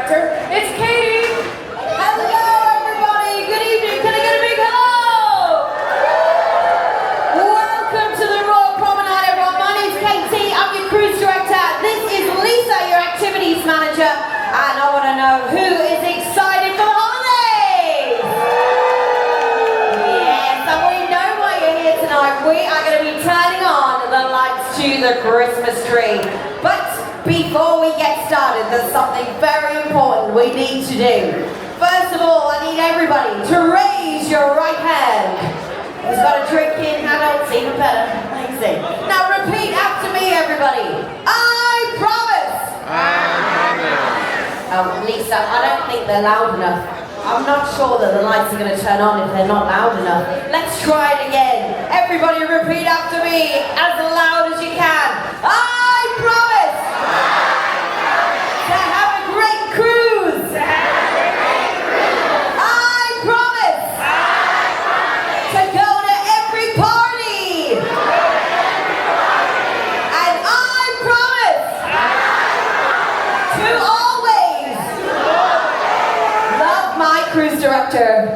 director. It's Katie. Hello, everybody. Good evening. Can I get a big hello? Welcome to the Royal Promenade, everyone. My name's Katie. I'm your cruise director. This is Lisa, your activities manager. And I want to know who is excited for the holidays. Yes, and we know why you're here tonight. We are going to be turning on the lights to the Christmas tree. But before we get started, there's something very important we need to do. First of all, I need everybody to raise your right hand. Who's got a drink in? Adults, even better. Amazing. Now repeat after me, everybody. I promise. Oh, Lisa, I don't think they're loud enough. I'm not sure that the lights are going to turn on if they're not loud enough. Let's try it again. Everybody repeat after me as loud as you can. I promise to have a great cruise. I promise to go to every party. And I promise to always love my cruise director.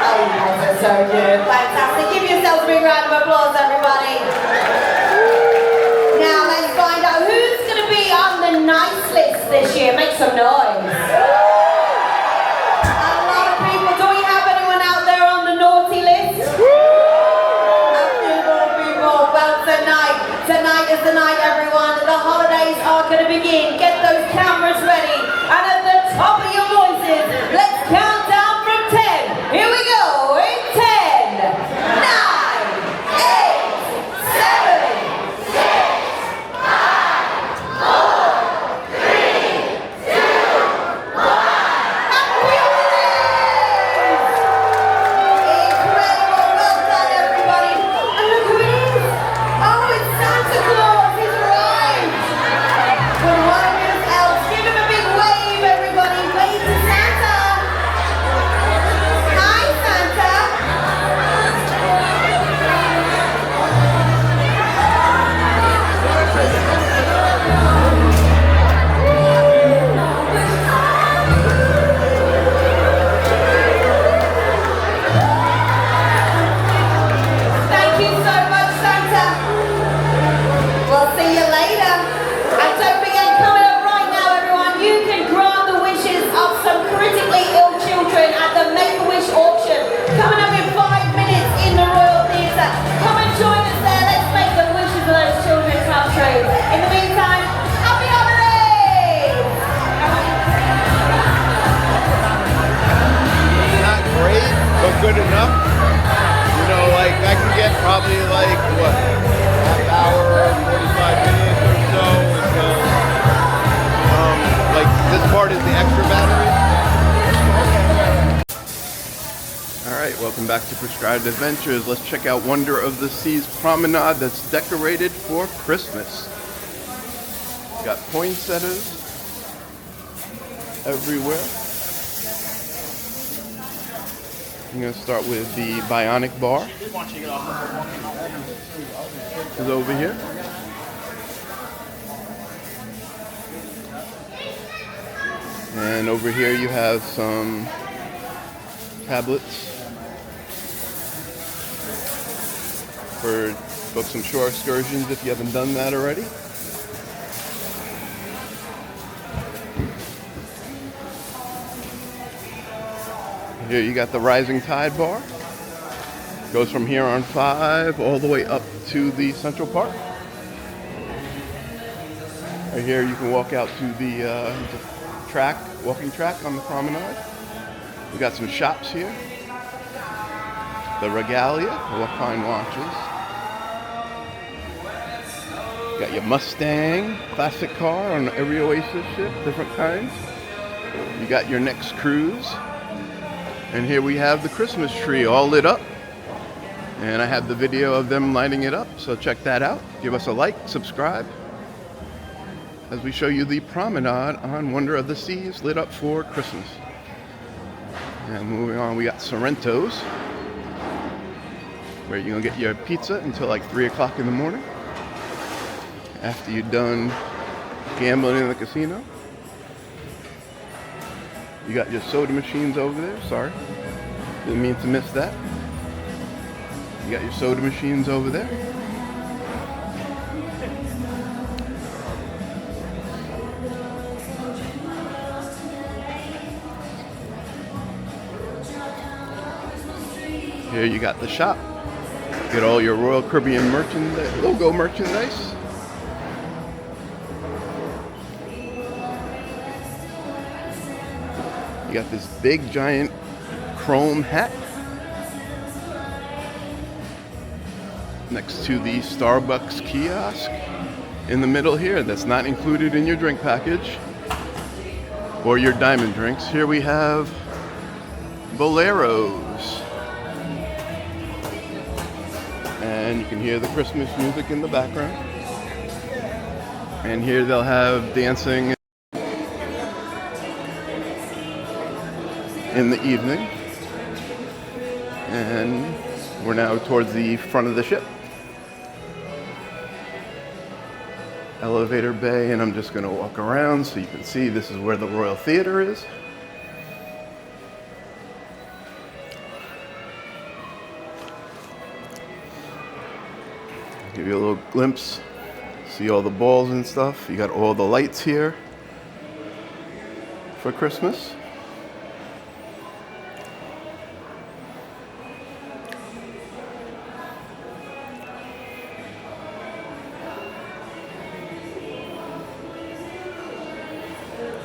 Oh, you guys are so good. Fantastic. Give yourselves a big round of applause, everybody. Now let's find out who's going to be on the nice list this year. Make some noise. A lot of people. Do we have anyone out there on the naughty list? A few more people. Well, tonight is the night, everyone. The holidays are going to begin. Get those cameras ready. And at the top of your voices, let's count down from 10. Here we go. In 10, 9, 8, 7, 6, 5, 4, 3, 2, 1. Happy holidays! Incredible. Well done, everybody. And look who it is. Oh, it's Santa Claus. He's arrived. But what else? Give him a big wave, everybody. Wave to Santa. Hi, Santa. Thank you so much, Santa. We'll see you later. And don't forget, coming up right now, everyone, you can grant the wishes of some critically ill children at the Make-A-Wish auction. Coming up in 5 minutes in the Royal Theatre. Come and join us there. Let's make the wishes of those children come true. In the meantime, happy holidays! Not great, but good enough. You know, like I can get probably like what, half hour, 45 minutes or so. Like this part is the extra battery. All right, welcome back to Prescribed Adventures. Let's check out Wonder of the Seas Promenade that's decorated for Christmas. Got poinsettias everywhere. I'm going to start with the Bionic Bar. Is over here. And over here you have some tablets for book some shore excursions if you haven't done that already. Here you got the Rising Tide Bar. Goes from here on 5 all the way up to the Central Park. Right here you can walk out to the walking track on the promenade. We got some shops here. The Regalia, all fine watches. Got your Mustang classic car on every Oasis ship, different kinds. You got your next cruise. And here we have the Christmas tree all lit up. And I have the video of them lighting it up, so check that out. Give us a like, subscribe, as we show you the promenade on Wonder of the Seas lit up for Christmas. And moving on, we got Sorrento's, where you're gonna get your pizza until like 3 o'clock in the morning after you're done gambling in the casino. You got your soda machines over there. Sorry, didn't mean to miss that. You got your soda machines over there. Here you got the shop. Get all your Royal Caribbean merchandise, logo merchandise. You got this big giant chrome hat next to the Starbucks kiosk in the middle here. That's not included in your drink package or your diamond drinks. Here we have boleros. And you can hear the Christmas music in the background. And here they'll have dancing in the evening. And we're now towards the front of the ship. Elevator bay, and I'm just going to walk around so you can see this is where the Royal Theater is. Give you a little glimpse. See all the balls and stuff. You got all the lights here for Christmas.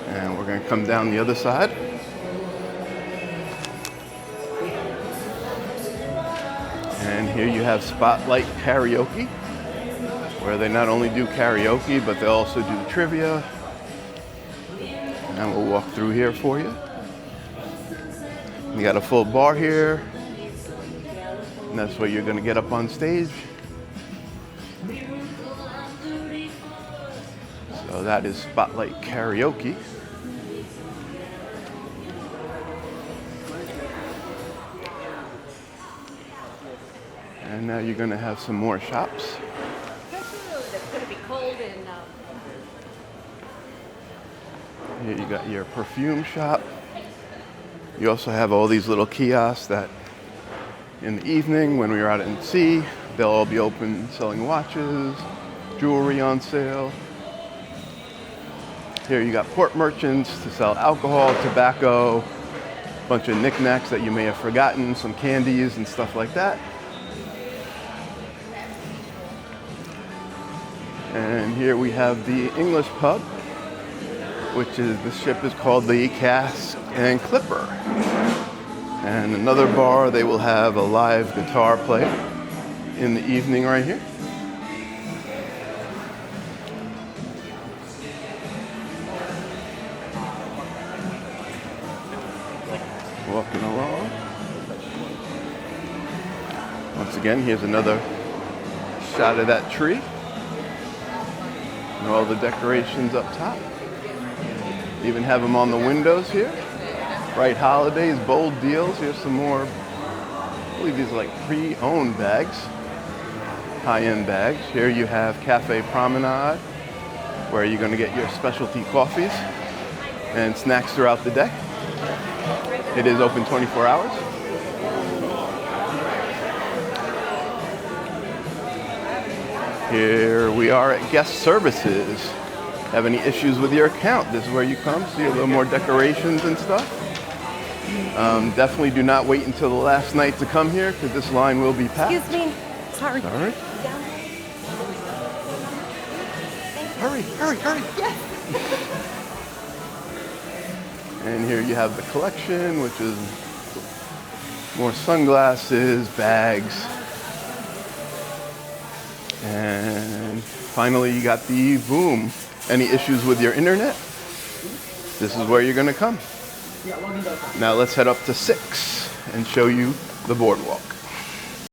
And we're going to come down the other side. And here you have Spotlight Karaoke, where they not only do karaoke, but they also do trivia. And we'll walk through here for you. You got a full bar here. And that's where you're going to get up on stage. So that is Spotlight Karaoke. And now you're going to have some more shops. It's going to be cold and Here you got your perfume shop. You also have all these little kiosks that in the evening when we're out at sea, they'll all be open selling watches, jewelry on sale. Here you got port merchants to sell alcohol, tobacco, a bunch of knickknacks that you may have forgotten, some candies and stuff like that. And here we have the English pub, which is, the ship is called the Cask and Clipper. And another bar, they will have a live guitar play in the evening right here. Walking along. Once again, here's another shot of that tree. And all the decorations up top. Even have them on the windows here. Bright holidays, bold deals. Here's some more, I believe these are like pre-owned bags. High-end bags. Here you have Cafe Promenade, where you're going to get your specialty coffees and snacks throughout the day. It is open 24 hours. Here we are at guest services. Have any issues with your account? This is where you come, see a little more decorations and stuff. Definitely do not wait until the last night to come here because this line will be packed. excuse me. Sorry. Sorry. Hurry. Yes. And here you have the collection, which is more sunglasses, bags. And finally, you got the Boom. Any issues with your internet? This is where you're going to come. Now let's head up to 6 and show you the boardwalk.